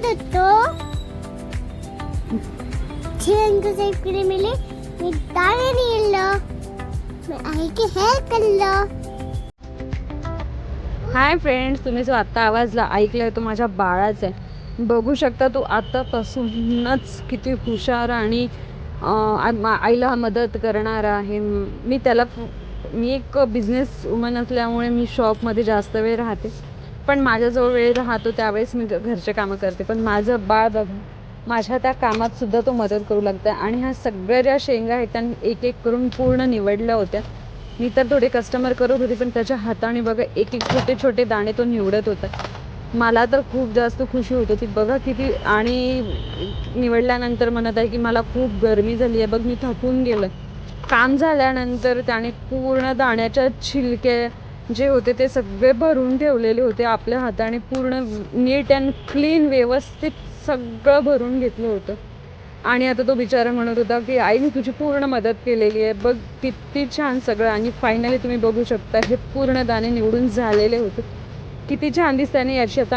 होतो चिंकू से इकडे मिले मी दाणे नेलं मी आई की हेल्प केलं. हाय फ्रेंड्स, तुम्ही जो आत्ता आवाजला ऐकलाय तो माझ्या बाळाचा आहे. बघू शकता तो आतापासूनच किती हुशार आणि आईला मदत करणारा आहे. मी एक बिझनेस वुमन असल्यामुळे मी शॉपमध्ये जास्त वेळ राहते, पण माझ्याजवळ वेळ राहतो त्यावेळेस मी घरचे कामं करते. पण माझं बाळ बघा, माझ्या त्या कामात सुद्धा तो मदत करू लागतं. आणि ह्या सगळ्या ज्या शेंगा आहेत त्यांनी एक एक करून पूर्ण निवडल्या होत्या. मी तर थोडे कस्टमर करत होते, पण त्याच्या हाताने बघा एक एक छोटे छोटे दाणे तो निवडत होता. मला तर खूप जास्त खुशी होत होती बघा किती. आणि निवडल्यानंतर म्हणत आहे की मला खूप गरमी झाली आहे बघ, मी थकून गेलं. काम झाल्यानंतर त्याने पूर्ण दाण्याच्या छिलके जे होते ते सगळे भरून ठेवलेले होते आपल्या हाताने. पूर्ण नीट अँड क्लीन व्यवस्थित सगळं भरून घेतलं होतं. आणि आता तो बिचारा म्हणत होता की आई मी तुझी पूर्ण मदत केलेली आहे बघ, किती छान सगळं. आणि फायनली तुम्ही बघू शकता हे पूर्ण दाणे निवडून झालेले होते. किती छान दिसतं. आणि याची आता